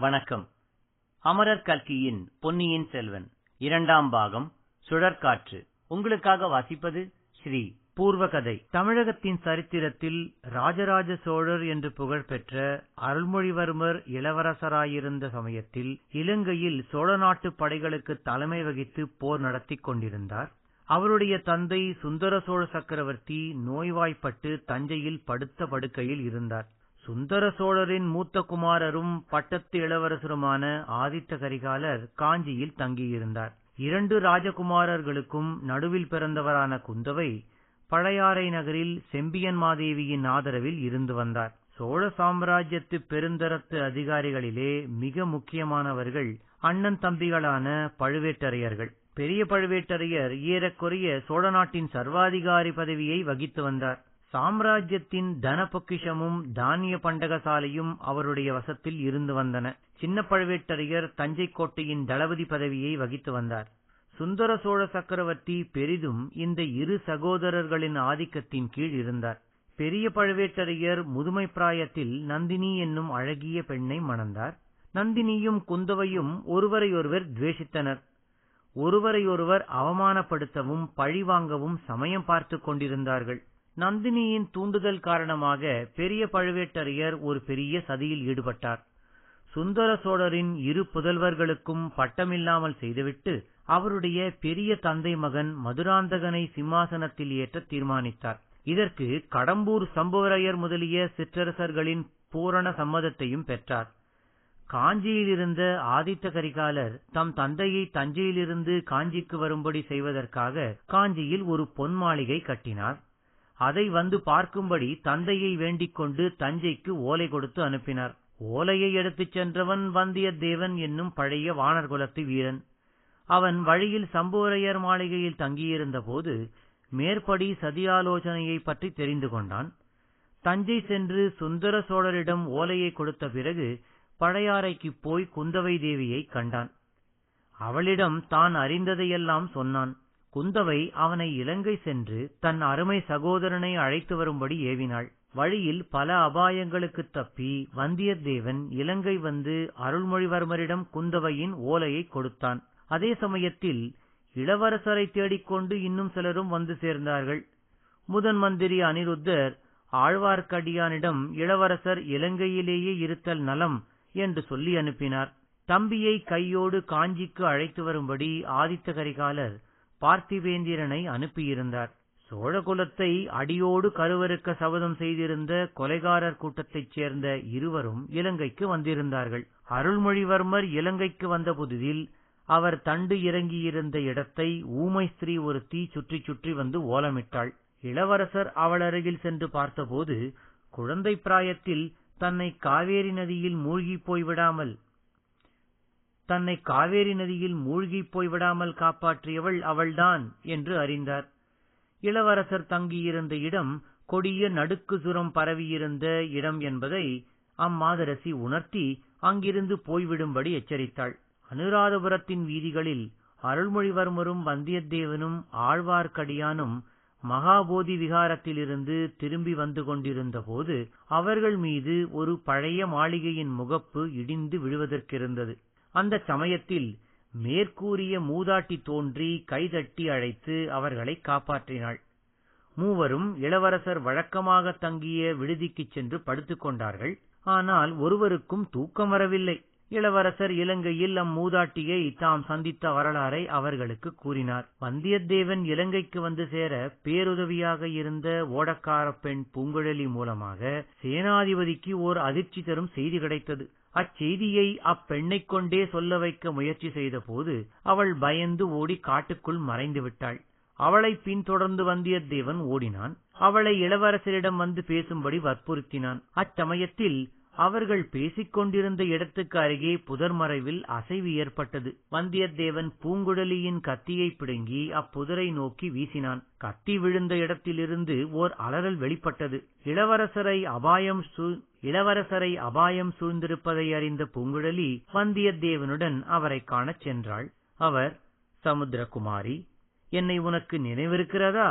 வணக்கம். அமரர் கல்கியின் பொன்னியின் செல்வன் 2ஆம் பாகம் சுழற்காற்று. உங்களுக்காக வாசிப்பது ஸ்ரீ பூர்வகதை. தமிழகத்தின் சரித்திரத்தில் ராஜராஜ சோழர் என்று புகழ்பெற்ற அருள்மொழிவர்மர் இளவரசராயிருந்த சமயத்தில் இலங்கையில் சோழ நாட்டு படைகளுக்கு தலைமை வகித்து போர் நடத்தி கொண்டிருந்தார். அவருடைய தந்தை சுந்தர சோழ சக்கரவர்த்தி நோய்வாய்ப்பட்டு தஞ்சையில் படுத்த படுக்கையில் இருந்தார். சுந்தர சோழரின் மூத்த குமாரரும் பட்டத்து இளவரசருமான ஆதித்த கரிகாலர் காஞ்சியில் தங்கியிருந்தார். 2 ராஜகுமாரர்களுக்கும் நடுவில் பிறந்தவரான குந்தவை பழையாறை நகரில் செம்பியன் மாதேவியின் ஆதரவில் இருந்து வந்தார். சோழ சாம்ராஜ்யத்து பெருந்தரத்து அதிகாரிகளிலே மிக முக்கியமானவர்கள் அண்ணன் தம்பிகளான பழுவேட்டரையர்கள். பெரிய பழுவேட்டரையர் ஏறக்குறைய சோழ நாட்டின் சர்வாதிகாரி பதவியை வகித்து வந்தார். சாம்ராஜ்யத்தின் தன பொக்கிஷமும் தானிய பண்டகசாலையும் அவருடைய வசத்தில் இருந்து வந்தன. சின்ன பழுவேட்டரையர் தஞ்சை கோட்டையின் தளபதி பதவியை வகித்து வந்தார். சுந்தர சோழ சக்கரவர்த்தி பெரிதும் இந்த 2 சகோதரர்களின் ஆதிக்கத்தின் கீழ் இருந்தார். பெரிய பழுவேட்டரையர் முதுமை பிராயத்தில் நந்தினி என்னும் அழகிய பெண்ணை மணந்தார். நந்தினியும் குந்தவையும் ஒருவரையொருவர் துவேஷித்தனர். ஒருவரையொருவர் அவமானப்படுத்தவும் பழிவாங்கவும் சமயம் பார்த்து கொண்டிருந்தார்கள். நந்தினியின் தூண்டுதல் காரணமாக பெரிய பழுவேட்டரையர் ஒரு பெரிய சதியில் ஈடுபட்டார். சுந்தர சோழரின் 2 புதல்வர்களுக்கும் பட்டமில்லாமல் செய்துவிட்டு அவருடைய பெரிய தந்தை மகன் மதுராந்தகனை சிம்மாசனத்தில் ஏற்ற தீர்மானித்தார். இதற்கு கடம்பூர் சம்புவரையர் முதலிய சிற்றரசர்களின் பூரண சம்மதத்தையும் பெற்றார். காஞ்சியில் இருந்த ஆதித்த கரிகாலர் தம் தந்தையை தஞ்சையிலிருந்து காஞ்சிக்கு வரும்படி செய்வதற்காக காஞ்சியில் ஒரு பொன் மாளிகை கட்டினார். அதை வந்து பார்க்கும்படி தந்தையை வேண்டிக் கொண்டு தஞ்சைக்கு ஓலை கொடுத்து அனுப்பினார். ஓலையை எடுத்துச் சென்றவன் வந்தியத்தேவன் என்னும் பழைய வானர் குலத்து வீரன். அவன் வழியில் சம்புவரையர் மாளிகையில் தங்கியிருந்த போது மேற்படி சதியாலோசனையை பற்றி தெரிந்து கொண்டான். தஞ்சை சென்று சுந்தர சோழரிடம் ஓலையை கொடுத்த பிறகு பழையாறைக்கு போய் குந்தவை தேவியை கண்டான். அவளிடம் தான் அறிந்ததையெல்லாம் சொன்னான். குந்தவை அவனை இலங்கை சென்று தன் அருமை சகோதரனை அழைத்து வரும்படி ஏவினாள். வழியில் பல அபாயங்களுக்கு தப்பி வந்தியத்தேவன் இலங்கை வந்து அருள்மொழிவர்மரிடம் குந்தவையின் ஓலையை கொடுத்தான். அதே சமயத்தில் இளவரசரை தேடிக்கொண்டு இன்னும் சிலரும் வந்து சேர்ந்தார்கள். முதன் மந்திரி அனிருத்தர் ஆழ்வார்க்கடியானிடம் இளவரசர் இலங்கையிலேயே இருத்தல் நலம் என்று சொல்லி அனுப்பினார். தம்பியை கையோடு காஞ்சிக்கு அழைத்து வரும்படி ஆதித்த கரிகாலர் பார்த்திபேந்திரனை அனுப்பியிருந்தார். சோழகுலத்தை அடியோடு கருவறுக்க சபதம் செய்திருந்த கொலைகாரர் கூட்டத்தைச் சேர்ந்த 2வரும் இலங்கைக்கு வந்திருந்தார்கள். அருள்மொழிவர்மர் இலங்கைக்கு வந்த புதிதில் அவர் தண்டு இறங்கியிருந்த இடத்தை ஊமை ஸ்திரீ ஒருத்தி சுற்றி சுற்றி வந்து ஓலமிட்டாள். இளவரசர் அவள் அருகில் சென்று பார்த்தபோது குழந்தை பிராயத்தில் தன்னை காவேரி நதியில் மூழ்கிப் போய்விடாமல் காப்பாற்றியவள் அவள்தான் என்று அறிந்தார். இளவரசர் தங்கியிருந்த இடம் கொடிய நடுக்கு சுரம் பரவியிருந்த இடம் என்பதை அம்மாதரசி உணர்த்தி அங்கிருந்து போய்விடும்படி எச்சரித்தாள். அனுராதபுரத்தின் வீதிகளில் அருள்மொழிவர்மரும் வந்தியத்தேவனும் ஆழ்வார்க்கடியானும் மகாபோதி விகாரத்திலிருந்து திரும்பி வந்து கொண்டிருந்த போது அவர்கள் மீது ஒரு பழைய மாளிகையின் முகப்பு இடிந்து விழுவதற்கிருந்தது. அந்த சமயத்தில் மேற்கூறிய மூதாட்டி தோன்றி கைதட்டி அழைத்து அவர்களை காப்பாற்றினாள். மூவரும் இளவரசர் வழக்கமாக தங்கிய விடுதிக்குச் சென்று படுத்துக் கொண்டார்கள். ஆனால் ஒருவருக்கும் தூக்கம் வரவில்லை. இளவரசர் இலங்கையில் அம்மூதாட்டியை தாம் சந்தித்த வரலாறை அவர்களுக்கு கூறினார். வந்தியத்தேவன் இலங்கைக்கு வந்து சேர பேருதவியாக இருந்த ஓடக்கார பெண் பூங்குழலி மூலமாக சேனாதிபதிக்கு ஓர் அதிர்ச்சி தரும் செய்தி கிடைத்தது. அச்செய்தியை அப்பெண்ணைக் கொண்டே சொல்ல வைக்க முயற்சி செய்த போது அவள் பயந்து ஓடி காட்டுக்குள் மறைந்து விட்டாள். அவளை பின்தொடர்ந்து வந்தியத்தேவன் ஓடினான். அவளை இளவரசரிடம் வந்து பேசும்படி வற்புறுத்தினான். அச்சமயத்தில் அவர்கள் பேசிக் கொண்டிருந்த இடத்துக்கு அருகே புதர் மறைவில் அசைவு ஏற்பட்டது. வந்தியத்தேவன் பூங்குழலியின் கத்தியை பிடுங்கி அப்புதரை நோக்கி வீசினான். கத்தி விழுந்த இடத்திலிருந்து ஓர் அலறல் வெளிப்பட்டது. இளவரசரை அபாயம் சூழ்ந்திருப்பதை அறிந்த பூங்குழலி வந்தியத்தேவனுடன் அவரை காணச் சென்றாள். அவர், சமுத்திரகுமாரி, என்னை உனக்கு நினைவிருக்கிறதா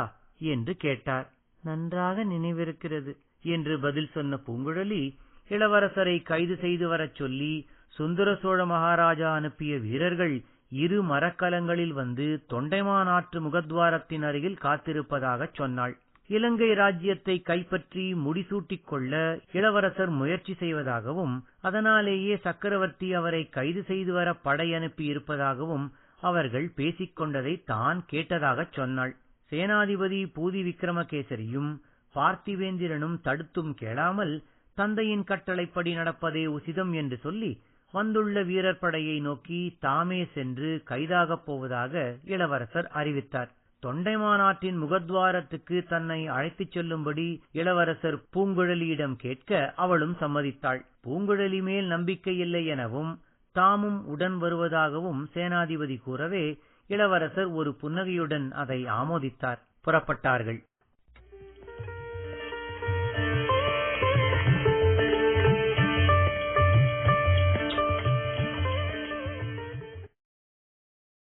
என்று கேட்டார். நன்றாக நினைவிருக்கிறது என்று பதில் சொன்ன பூங்குழலி இளவரசரை கைது செய்து வரச் சொல்லி சுந்தர சோழ மகாராஜா அனுப்பிய வீரர்கள் 2 மரக்கலங்களில் வந்து தொண்டைமான் ஆற்று முகத்வாரத்தின் அருகில் காத்திருப்பதாகச் சொன்னாள். இலங்கை ராஜ்யத்தை கைப்பற்றி முடிசூட்டிக் கொள்ள இளவரசர் முயற்சி செய்வதாகவும் அதனாலேயே சக்கரவர்த்தி அவரை கைது செய்து வர படை அனுப்பி இருப்பதாகவும் அவர்கள் பேசிக்கொண்டதை தான் கேட்டதாகச் சொன்னாள். சேனாதிபதி பூதி விக்ரமகேசரியும் பார்த்திவேந்திரனும் தடுத்தும் கேளாமல் தந்தையின் கட்டளைப்படி நடப்பதே உசிதம் என்று சொல்லி வந்துள்ள வீரர் படையை நோக்கி தாமே சென்று கைதாகப் போவதாக இளவரசர் அறிவித்தார். தொண்டைமானாற்றின் முகத்வாரத்துக்கு தன்னை அழைத்துச் செல்லும்படி இளவரசர் பூங்குழலியிடம் கேட்க அவளும் சம்மதித்தாள். பூங்குழலி மேல் நம்பிக்கையில்லை எனவும் தாமும் உடன் வருவதாகவும் சேனாதிபதி கூறவே இளவரசர் ஒரு புன்னகையுடன் அதை ஆமோதித்தார். புறப்பட்டார்கள்.